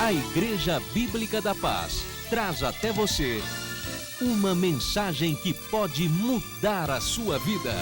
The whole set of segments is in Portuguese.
A Igreja Bíblica da Paz traz até você uma mensagem que pode mudar a sua vida.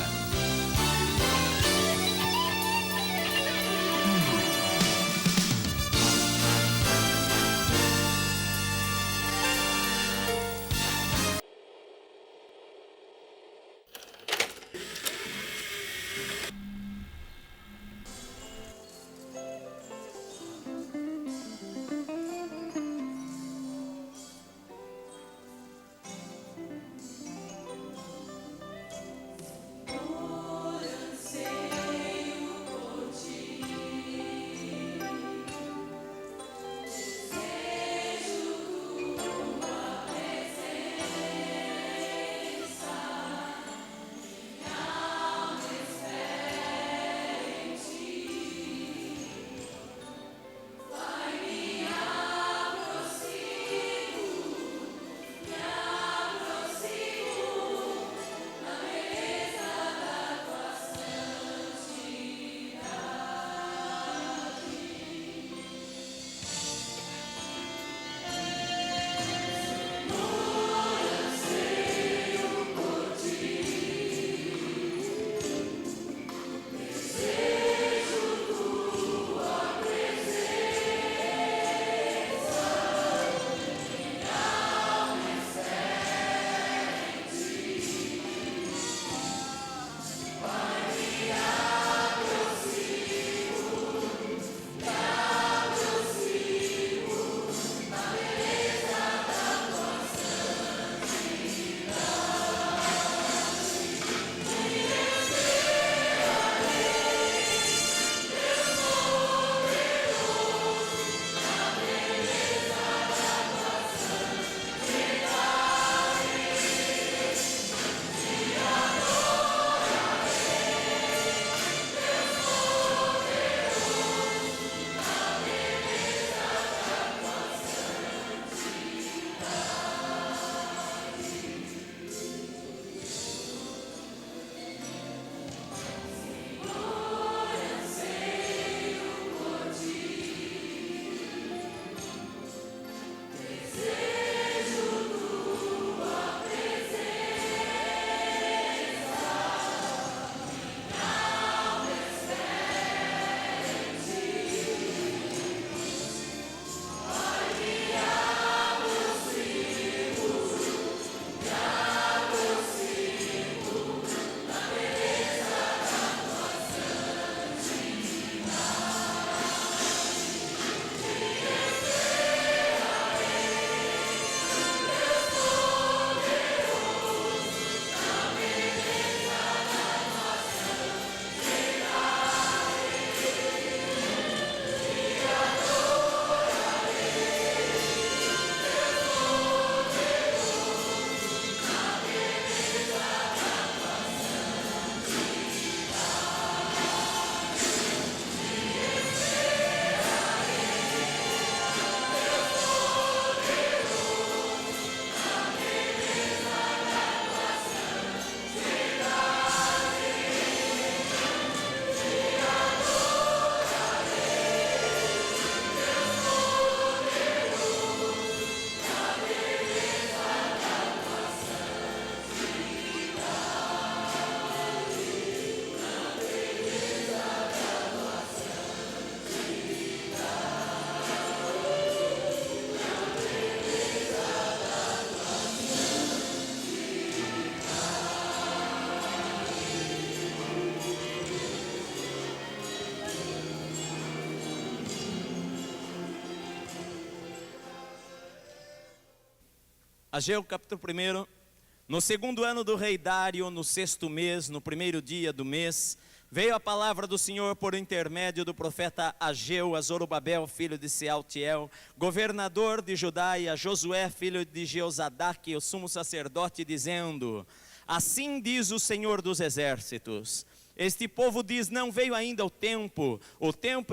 Ageu capítulo 1. No segundo ano do rei Dário, no sexto mês, no primeiro dia do mês, veio a palavra do Senhor por intermédio do profeta Ageu a Zorobabel, filho de Sealtiel, governador de Judá, e a Josué, filho de Jeozadaque, o sumo sacerdote, dizendo: assim diz o Senhor dos exércitos, este povo diz, não veio ainda o tempo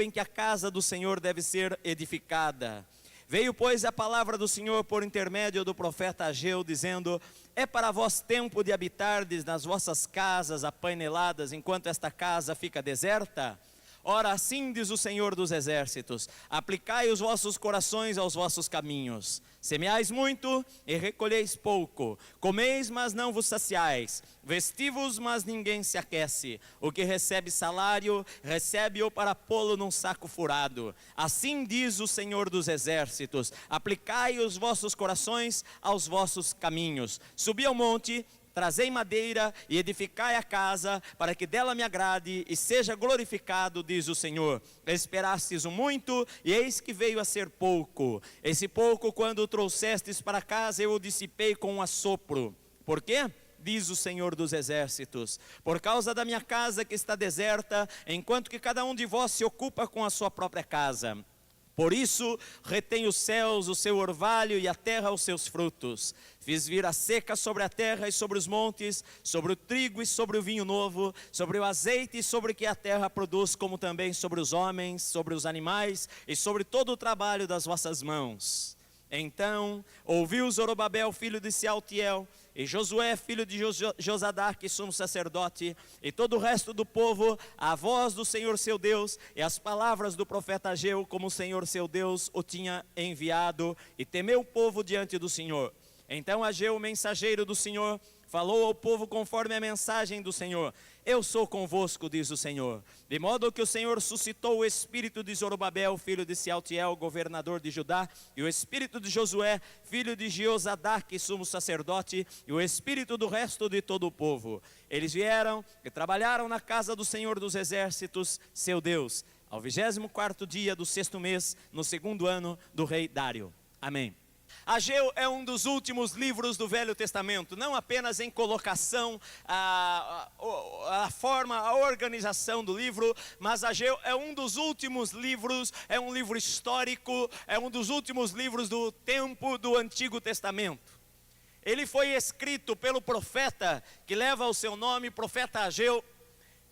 em que a casa do Senhor deve ser edificada. Veio, pois, a palavra do Senhor por intermédio do profeta Ageu, dizendo: é para vós tempo de habitardes nas vossas casas apaineladas, enquanto esta casa fica deserta? Ora, assim diz o Senhor dos Exércitos: aplicai os vossos corações aos vossos caminhos. Semeais muito e recolheis pouco. Comeis, mas não vos saciais. Vesti-vos, mas ninguém se aquece. O que recebe salário, recebe-o para pô-lo num saco furado. Assim diz o Senhor dos Exércitos: aplicai os vossos corações aos vossos caminhos. Subi ao monte, trazei madeira e edificai a casa, para que dela me agrade e seja glorificado, diz o Senhor. Esperastes o muito, e eis que veio a ser pouco. Esse pouco, quando o trouxestes para casa, eu o dissipei com um assopro. Por quê? Diz o Senhor dos Exércitos: por causa da minha casa que está deserta, enquanto que cada um de vós se ocupa com a sua própria casa. Por isso, retém os céus o seu orvalho e a terra os seus frutos. Fiz vir a seca sobre a terra e sobre os montes, sobre o trigo e sobre o vinho novo, sobre o azeite e sobre o que a terra produz, como também sobre os homens, sobre os animais e sobre todo o trabalho das vossas mãos. Então ouviu Zorobabel, filho de Sealtiel, e Josué, filho de Josadaque, sumo sacerdote, e todo o resto do povo, a voz do Senhor seu Deus, e as palavras do profeta Ageu, como o Senhor seu Deus o tinha enviado, e temeu o povo diante do Senhor. Então Ageu, o mensageiro do Senhor, falou ao povo conforme a mensagem do Senhor: eu sou convosco, diz o Senhor. De modo que o Senhor suscitou o espírito de Zorobabel, filho de Sealtiel, governador de Judá, e o espírito de Josué, filho de Josadaque, sumo sacerdote, e o espírito do resto de todo o povo. Eles vieram e trabalharam na casa do Senhor dos Exércitos, seu Deus, ao 24º dia do 6º mês, no 2º ano do rei Dário. Amém. Ageu é um dos últimos livros do Velho Testamento, não apenas em colocação, a forma, a organização do livro, mas Ageu é um dos últimos livros, é um livro histórico, é um dos últimos livros do tempo do Antigo Testamento. Ele foi escrito pelo profeta que leva o seu nome, profeta Ageu,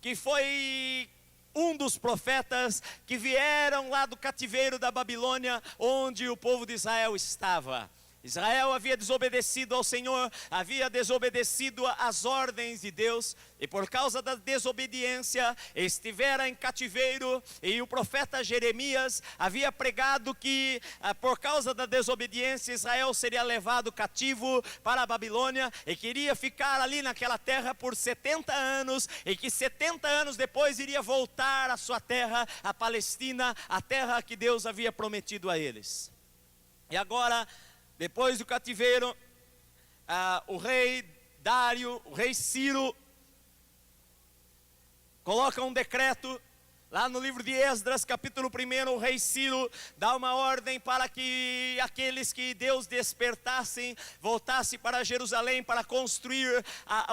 que foi um dos profetas que vieram lá do cativeiro da Babilônia, onde o povo de Israel estava. Israel havia desobedecido ao Senhor, havia desobedecido às ordens de Deus, e por causa da desobediência estivera em cativeiro, e o profeta Jeremias havia pregado que por causa da desobediência Israel seria levado cativo para a Babilônia, e queria ficar ali naquela terra por 70 anos, e que 70 anos depois iria voltar à sua terra, a Palestina, a terra que Deus havia prometido a eles. E agora, depois do cativeiro, o rei Dário, o rei Ciro, coloca um decreto. Lá no livro de Esdras, capítulo 1, o rei Ciro dá uma ordem para que aqueles que Deus despertassem, voltassem para Jerusalém para construir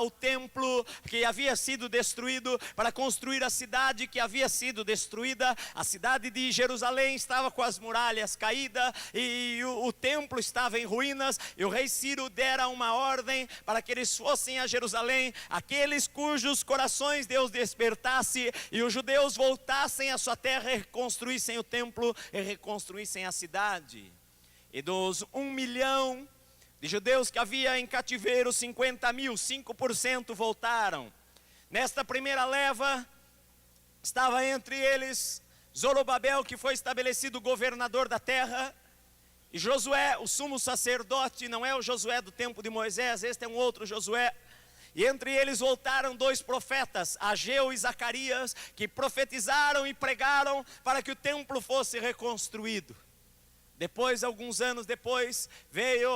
o templo que havia sido destruído, para construir a cidade que havia sido destruída. A cidade de Jerusalém estava com as muralhas caídas e o templo estava em ruínas, e o rei Ciro dera uma ordem para que eles fossem a Jerusalém, aqueles cujos corações Deus despertasse, e os judeus voltassem a sua terra e reconstruíssem o templo e reconstruíssem a cidade. E dos 1 milhão de judeus que havia em cativeiro, 50 mil, 5% voltaram. Nesta primeira leva, estava entre eles Zorobabel, que foi estabelecido governador da terra, e Josué, o sumo sacerdote. Não é o Josué do tempo de Moisés, este é um outro Josué. E entre eles voltaram 2 profetas, Ageu e Zacarias, que profetizaram e pregaram para que o templo fosse reconstruído. Depois, alguns anos depois, veio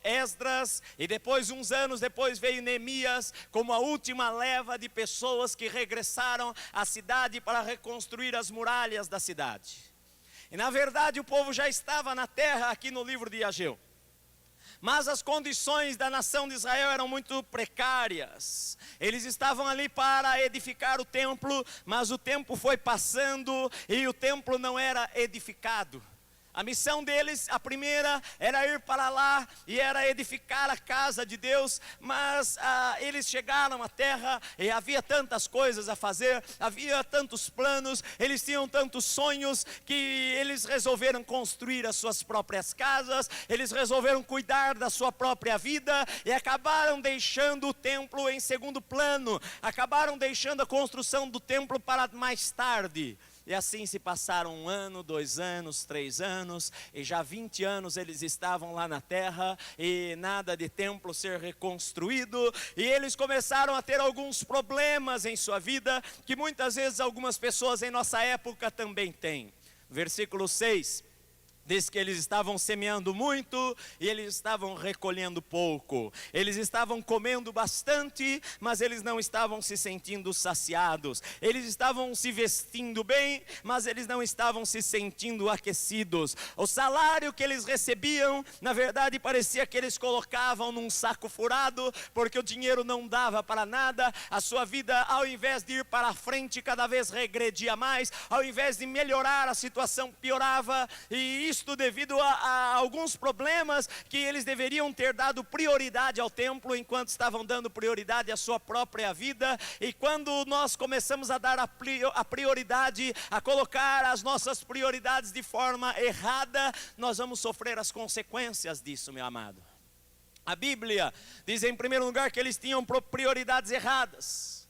Esdras, e depois, uns anos depois, veio Neemias, como a última leva de pessoas que regressaram à cidade para reconstruir as muralhas da cidade. E na verdade o povo já estava na terra aqui no livro de Ageu. Mas as condições da nação de Israel eram muito precárias. Eles estavam ali para edificar o templo, mas o tempo foi passando e o templo não era edificado. A missão deles, a primeira, era ir para lá e era edificar a casa de Deus, mas eles chegaram à terra e havia tantas coisas a fazer, havia tantos planos, eles tinham tantos sonhos, que eles resolveram construir as suas próprias casas, eles resolveram cuidar da sua própria vida e acabaram deixando o templo em segundo plano, acabaram deixando a construção do templo para mais tarde. E assim se passaram 1 ano, 2 anos, 3 anos, e já 20 anos eles estavam lá na terra, e nada de templo ser reconstruído, e eles começaram a ter alguns problemas em sua vida, que muitas vezes algumas pessoas em nossa época também têm. Versículo 6. Diz que eles estavam semeando muito e eles estavam recolhendo pouco. Eles estavam comendo bastante, mas eles não estavam se sentindo saciados. Eles estavam se vestindo bem, mas eles não estavam se sentindo aquecidos. O salário que eles recebiam, na verdade, parecia que eles colocavam num saco furado, porque o dinheiro não dava para nada. A sua vida, ao invés de ir para frente, cada vez regredia mais. Ao invés de melhorar, a situação piorava. E isto devido a alguns problemas que eles deveriam ter dado prioridade ao templo, enquanto estavam dando prioridade à sua própria vida. E quando nós começamos a dar a prioridade, a colocar as nossas prioridades de forma errada, nós vamos sofrer as consequências disso, meu amado. A Bíblia diz em primeiro lugar que eles tinham prioridades erradas.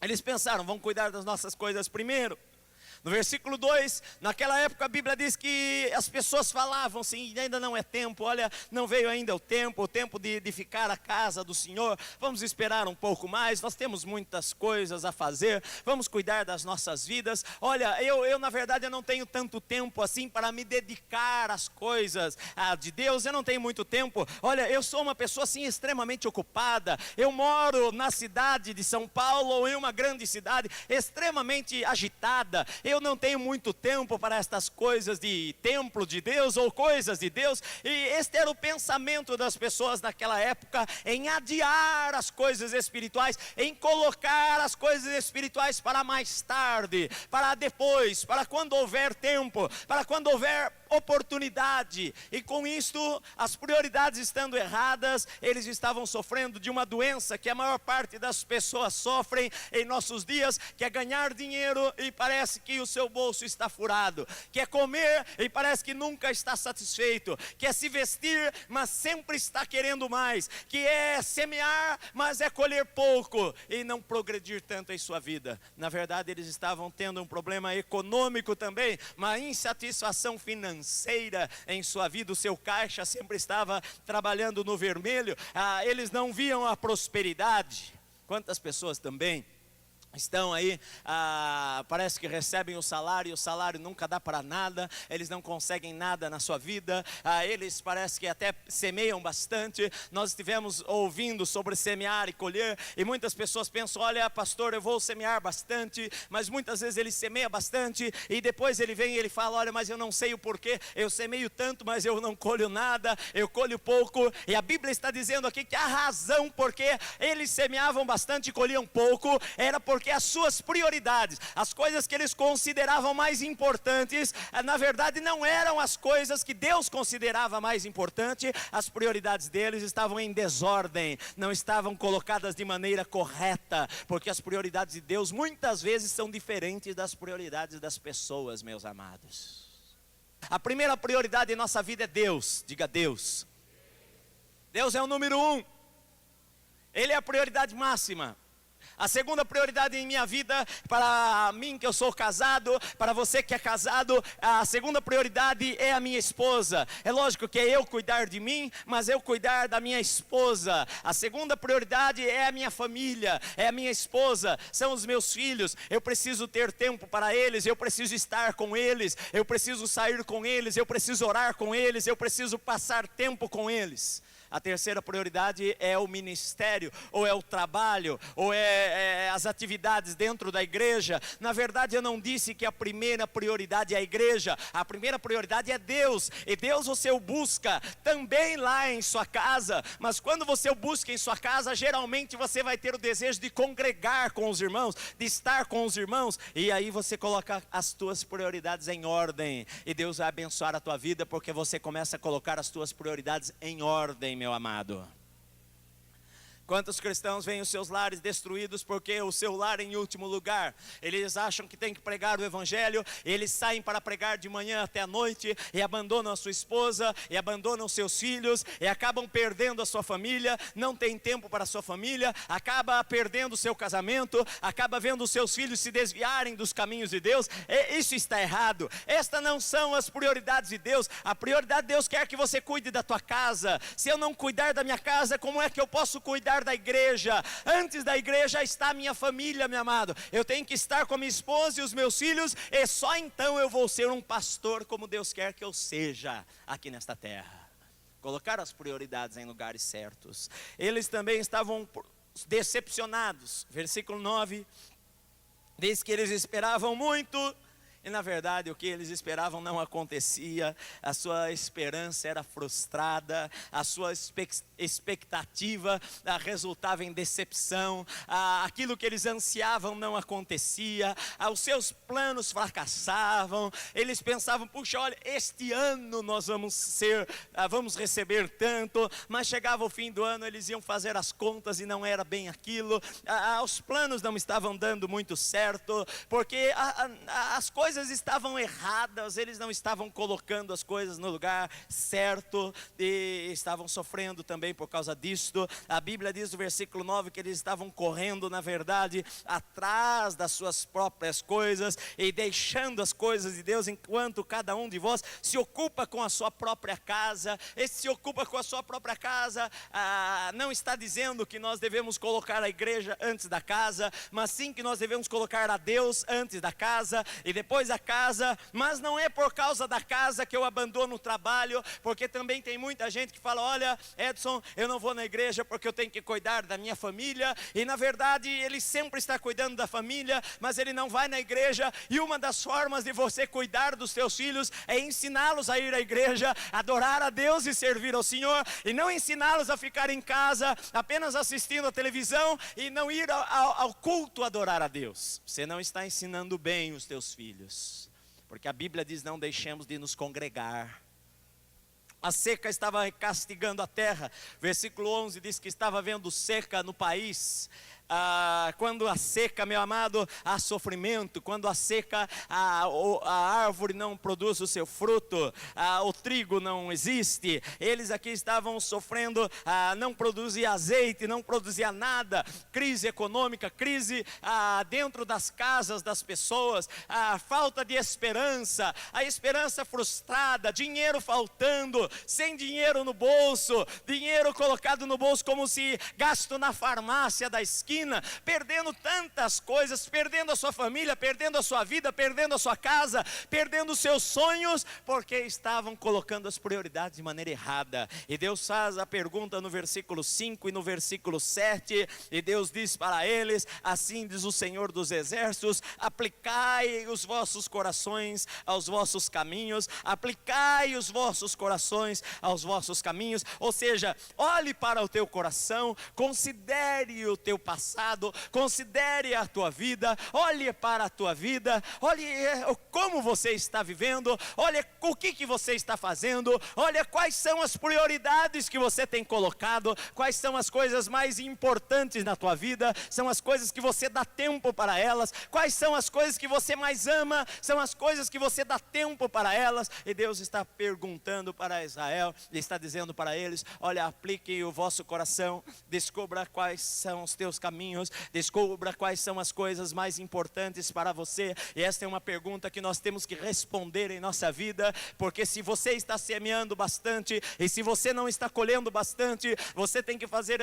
Eles pensaram, vamos cuidar das nossas coisas primeiro. No versículo 2, naquela época a Bíblia diz que as pessoas falavam assim, ainda não é tempo, olha, não veio ainda o tempo de ficar à casa do Senhor, vamos esperar um pouco mais, nós temos muitas coisas a fazer, vamos cuidar das nossas vidas. Olha, eu na verdade eu não tenho tanto tempo assim para me dedicar às coisas de Deus, eu não tenho muito tempo. Olha, eu sou uma pessoa assim extremamente ocupada, eu moro na cidade de São Paulo, ou em uma grande cidade, extremamente agitada. Eu não tenho muito tempo para estas coisas de templo de Deus ou coisas de Deus. E este era o pensamento das pessoas naquela época, em adiar as coisas espirituais, em colocar as coisas espirituais para mais tarde, para depois, para quando houver tempo, para quando houver oportunidade. E com isto, as prioridades estando erradas, eles estavam sofrendo de uma doença que a maior parte das pessoas sofrem em nossos dias, que é ganhar dinheiro e parece que o seu bolso está furado, que é comer e parece que nunca está satisfeito, que é se vestir, mas sempre está querendo mais, que é semear, mas é colher pouco e não progredir tanto em sua vida. Na verdade, eles estavam tendo um problema econômico também, uma insatisfação financeira em sua vida. O seu caixa sempre estava trabalhando no vermelho. Eles não viam a prosperidade. Quantas pessoas também estão aí, parece que recebem o salário, e o salário nunca dá para nada, eles não conseguem nada na sua vida, eles parece que até semeiam bastante. Nós estivemos ouvindo sobre semear e colher, e muitas pessoas pensam, olha pastor, eu vou semear bastante, mas muitas vezes ele semeia bastante, e depois ele vem e ele fala, olha, mas eu não sei o porquê, eu semeio tanto, mas eu não colho nada, eu colho pouco. E a Bíblia está dizendo aqui que a razão porque eles semeavam bastante e colhiam pouco, era porque as suas prioridades, as coisas que eles consideravam mais importantes, na verdade não eram as coisas que Deus considerava mais importante. As prioridades deles estavam em desordem, não estavam colocadas de maneira correta, porque as prioridades de Deus muitas vezes são diferentes das prioridades das pessoas, meus amados. A primeira prioridade em nossa vida é Deus. Diga Deus. Deus é o número 1. Ele é a prioridade máxima. A segunda prioridade em minha vida, para mim que eu sou casado, para você que é casado, a segunda prioridade é a minha esposa. É lógico que é eu cuidar de mim, mas eu cuidar da minha esposa. A segunda prioridade é a minha família, é a minha esposa, são os meus filhos. Eu preciso ter tempo para eles, eu preciso estar com eles, eu preciso sair com eles, eu preciso orar com eles, eu preciso passar tempo com eles. A terceira prioridade é o ministério, ou é o trabalho, ou é as atividades dentro da igreja. Na verdade, eu não disse que a primeira prioridade é a igreja. A primeira prioridade é Deus. E Deus você o busca também lá em sua casa. Mas quando você o busca em sua casa, geralmente você vai ter o desejo de congregar com os irmãos, de estar com os irmãos. E aí você coloca as tuas prioridades em ordem. E Deus vai abençoar a tua vida, porque você começa a colocar as tuas prioridades em ordem, meu amado. Quantos cristãos veem os seus lares destruídos porque o seu lar é em último lugar? Eles acham que tem que pregar o evangelho, eles saem para pregar de manhã até a noite e abandonam a sua esposa, e abandonam seus filhos, e acabam perdendo a sua família, não tem tempo para a sua família, acaba perdendo o seu casamento, acaba vendo os seus filhos se desviarem dos caminhos de Deus. Isso está errado. Estas não são as prioridades de Deus. A prioridade de Deus quer que você cuide da tua casa. Se eu não cuidar da minha casa, como é que eu posso cuidar da igreja? Antes da igreja está a minha família, meu amado. Eu tenho que estar com a minha esposa e os meus filhos, e só então eu vou ser um pastor como Deus quer que eu seja aqui nesta terra. Colocar as prioridades em lugares certos. Eles também estavam decepcionados. Versículo 9 diz que eles esperavam muito, e na verdade o que eles esperavam não acontecia. A sua esperança era frustrada, a sua expectativa resultava em decepção, aquilo que eles ansiavam não acontecia, os seus planos fracassavam. Eles pensavam, puxa, olha, este ano nós vamos receber tanto, mas chegava o fim do ano, eles iam fazer as contas e não era bem aquilo. Os planos não estavam dando muito certo, porque as coisas estavam erradas, eles não estavam colocando as coisas no lugar certo, e estavam sofrendo também por causa disto. A Bíblia diz no versículo 9 que eles estavam correndo, na verdade, atrás das suas próprias coisas, e deixando as coisas de Deus, enquanto cada um de vós se ocupa com a sua própria casa. Esse se ocupa com a sua própria casa, não está dizendo que nós devemos colocar a igreja antes da casa, mas sim que nós devemos colocar a Deus antes da casa, e depois a casa. Mas não é por causa da casa que eu abandono o trabalho, porque também tem muita gente que fala, olha, Edson, eu não vou na igreja porque eu tenho que cuidar da minha família, e na verdade ele sempre está cuidando da família, mas ele não vai na igreja. E uma das formas de você cuidar dos seus filhos é ensiná-los a ir à igreja, adorar a Deus e servir ao Senhor, e não ensiná-los a ficar em casa apenas assistindo a televisão e não ir ao culto adorar a Deus. Você não está ensinando bem os teus filhos, porque a Bíblia diz, não deixemos de nos congregar. A seca estava castigando a terra. Versículo 11 diz que estava havendo seca no país. Quando a seca, meu amado, há sofrimento. Quando a seca, a árvore não produz o seu fruto, o trigo não existe. Eles aqui estavam sofrendo, não produzia azeite, não produzia nada. Crise econômica, crise dentro das casas das pessoas, falta de esperança, a esperança frustrada, dinheiro faltando, sem dinheiro no bolso, dinheiro colocado no bolso como se gasto na farmácia da esquina, perdendo tantas coisas, perdendo a sua família, perdendo a sua vida, perdendo a sua casa, perdendo os seus sonhos, porque estavam colocando as prioridades de maneira errada. E Deus faz a pergunta no versículo 5 e no versículo 7, e Deus diz para eles, assim diz o Senhor dos Exércitos, aplicai os vossos corações aos vossos caminhos, aplicai os vossos corações aos vossos caminhos. Ou seja, olhe para o teu coração, considere o teu passado, considere a tua vida, olhe para a tua vida, olhe como você está vivendo, olhe o que você está fazendo, olhe quais são as prioridades que você tem colocado, quais são as coisas mais importantes na tua vida, são as coisas que você dá tempo para elas, quais são as coisas que você mais ama, são as coisas que você dá tempo para elas. E Deus está perguntando para Israel, e está dizendo para eles, olha, aplique o vosso coração, descubra quais são os teus caminhos, descubra quais são as coisas mais importantes para você. E esta é uma pergunta que nós temos que responder em nossa vida, porque se você está semeando bastante e se você não está colhendo bastante, você tem que fazer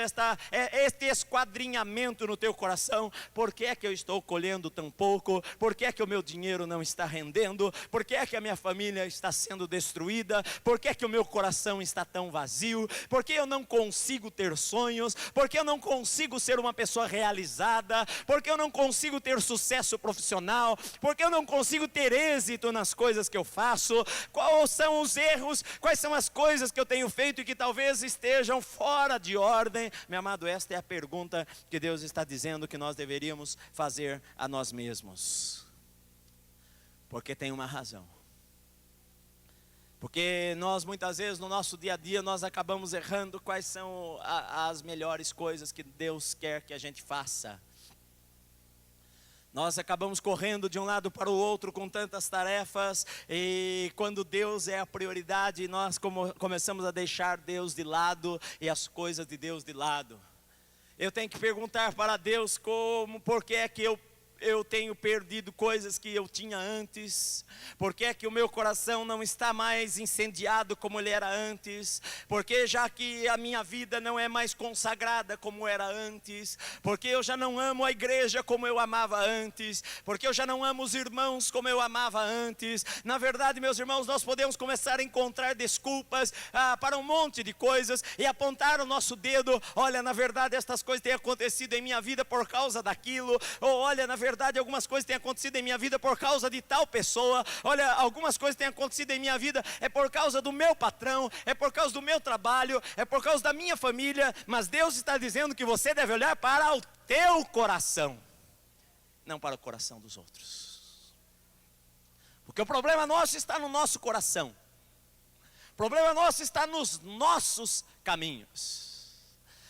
este esquadrinhamento no teu coração. Por que é que eu estou colhendo tão pouco? Por que é que o meu dinheiro não está rendendo? Por que é que a minha família está sendo destruída? Por que é que o meu coração está tão vazio? Por que eu não consigo ter sonhos? Por que eu não consigo ser uma pessoa realizada? Porque eu não consigo ter sucesso profissional? Porque eu não consigo ter êxito nas coisas que eu faço? Quais são os erros? Quais são as coisas que eu tenho feito e que talvez estejam fora de ordem? Meu amado, esta é a pergunta que Deus está dizendo que nós deveríamos fazer a nós mesmos. Porque tem uma razão. Porque nós muitas vezes no nosso dia a dia nós acabamos errando quais são as melhores coisas que Deus quer que a gente faça. Nós acabamos correndo de um lado para o outro com tantas tarefas, e quando Deus é a prioridade, nós começamos a deixar Deus de lado e as coisas de Deus de lado. Eu tenho que perguntar para Deus por que é que eu tenho perdido coisas que eu tinha antes. Por que é que o meu coração não está mais incendiado como ele era antes? Porque já que a minha vida não é mais consagrada como era antes? Porque eu já não amo a igreja como eu amava antes? Porque eu já não amo os irmãos como eu amava antes? Na verdade, meus irmãos, nós podemos começar a encontrar desculpas para um monte de coisas e apontar o nosso dedo. Olha, na verdade estas coisas têm acontecido em minha vida por causa daquilo. Ou olha, na verdade algumas coisas têm acontecido em minha vida por causa de tal pessoa. Olha, algumas coisas têm acontecido em minha vida é por causa do meu patrão, é por causa do meu trabalho, é por causa da minha família. Mas Deus está dizendo que você deve olhar para o teu coração, não para o coração dos outros. Porque o problema nosso está no nosso coração. O problema nosso está nos nossos caminhos.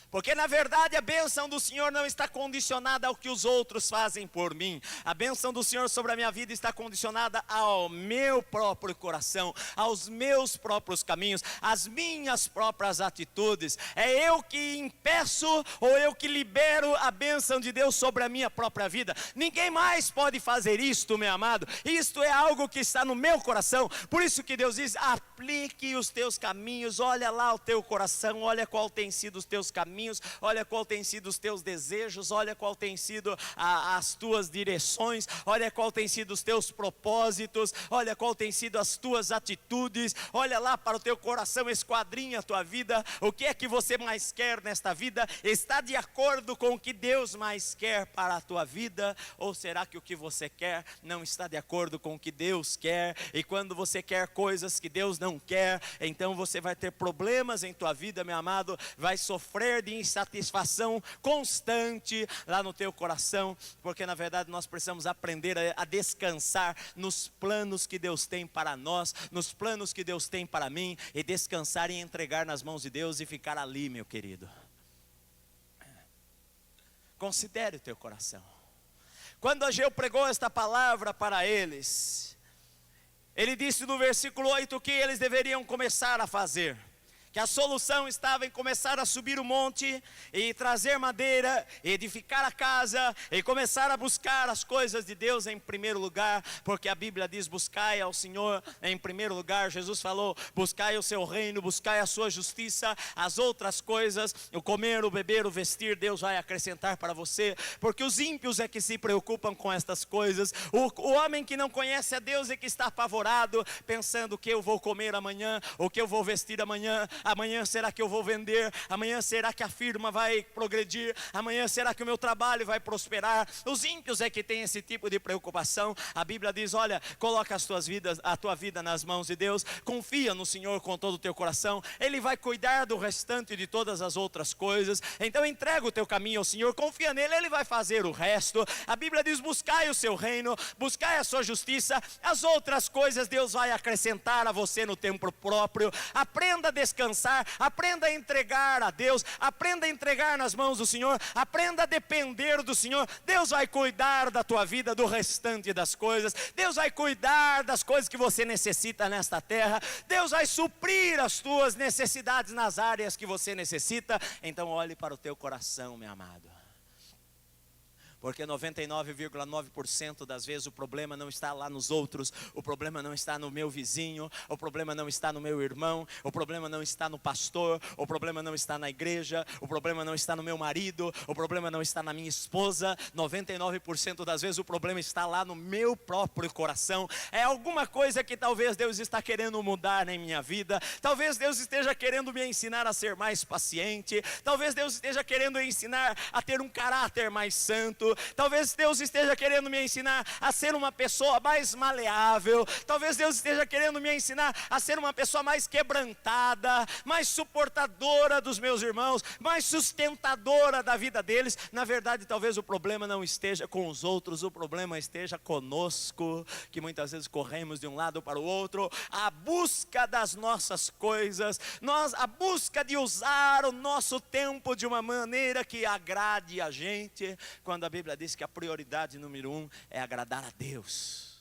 Porque na verdade a bênção do Senhor não está condicionada ao que os outros fazem por mim. A bênção do Senhor sobre a minha vida está condicionada ao meu próprio coração, aos meus próprios caminhos, às minhas próprias atitudes. É eu que impeço ou eu que libero a bênção de Deus sobre a minha própria vida. Ninguém mais pode fazer isto, meu amado. Isto é algo que está no meu coração. Por isso que Deus diz: aplique os teus caminhos. Olha lá o teu coração, olha qual tem sido os teus caminhos, olha qual tem sido os teus desejos, olha qual tem sido as tuas direções, olha qual tem sido os teus propósitos, olha qual tem sido as tuas atitudes. Olha lá para o teu coração, esquadrinha a tua vida. O que é que você mais quer nesta vida? Está de acordo com o que Deus mais quer para a tua vida? Ou será que o que você quer não está de acordo com o que Deus quer? E quando você quer coisas que Deus não quer, então você vai ter problemas em tua vida, meu amado. Vai sofrer de insatisfação constante lá no teu coração, porque na verdade nós precisamos aprender a descansar nos planos que Deus tem para nós, nos planos que Deus tem para mim, e descansar e entregar nas mãos de Deus e ficar ali, meu querido. Considere o teu coração. Quando Ageu pregou esta palavra para eles, ele disse no versículo 8 que eles deveriam começar a fazer. Que a solução estava em começar a subir o monte e trazer madeira, edificar a casa e começar a buscar as coisas de Deus em primeiro lugar. Porque a Bíblia diz: buscai ao Senhor em primeiro lugar. Jesus falou: buscai o seu reino, buscai a sua justiça. As outras coisas, o comer, o beber, o vestir, Deus vai acrescentar para você. Porque os ímpios é que se preocupam com estas coisas. O homem que não conhece a Deus é que está apavorado, pensando o que eu vou comer amanhã, o que eu vou vestir amanhã. Amanhã será que eu vou vender? Amanhã será que a firma vai progredir? Amanhã será que o meu trabalho vai prosperar? Os ímpios é que tem esse tipo de preocupação. A Bíblia diz: olha, coloca a tua vida nas mãos de Deus, confia no Senhor com todo o teu coração, Ele vai cuidar do restante de todas as outras coisas. Então entrega o teu caminho ao Senhor, confia nele, Ele vai fazer o resto. A Bíblia diz: buscai o seu reino, buscai a sua justiça, as outras coisas Deus vai acrescentar a você no tempo próprio. Aprenda a descansar, aprenda a entregar a Deus, aprenda a entregar nas mãos do Senhor, aprenda a depender do Senhor. Deus vai cuidar da tua vida, do restante das coisas. Deus vai cuidar das coisas que você necessita nesta terra. Deus vai suprir as tuas necessidades nas áreas que você necessita. Então olhe para o teu coração, meu amado. Porque 99,9% das vezes o problema não está lá nos outros, o problema não está no meu vizinho, o problema não está no meu irmão, o problema não está no pastor, o problema não está na igreja, o problema não está no meu marido, o problema não está na minha esposa. 99% das vezes o problema está lá no meu próprio coração. É alguma coisa que talvez Deus está querendo mudar em minha vida, talvez Deus esteja querendo me ensinar a ser mais paciente, talvez Deus esteja querendo ensinar a ter um caráter mais santo. muito. Talvez Deus esteja querendo me ensinar a ser uma pessoa mais maleável. Talvez Deus esteja querendo me ensinar a ser uma pessoa mais quebrantada, mais suportadora dos meus irmãos, mais sustentadora da vida deles. Na verdade, talvez o problema não esteja com os outros, o problema esteja conosco, que muitas vezes corremos de um lado para o outro, a busca das nossas coisas, a busca de usar o nosso tempo de uma maneira que agrade a gente, quando a Bíblia diz que a prioridade número 1 é agradar a Deus.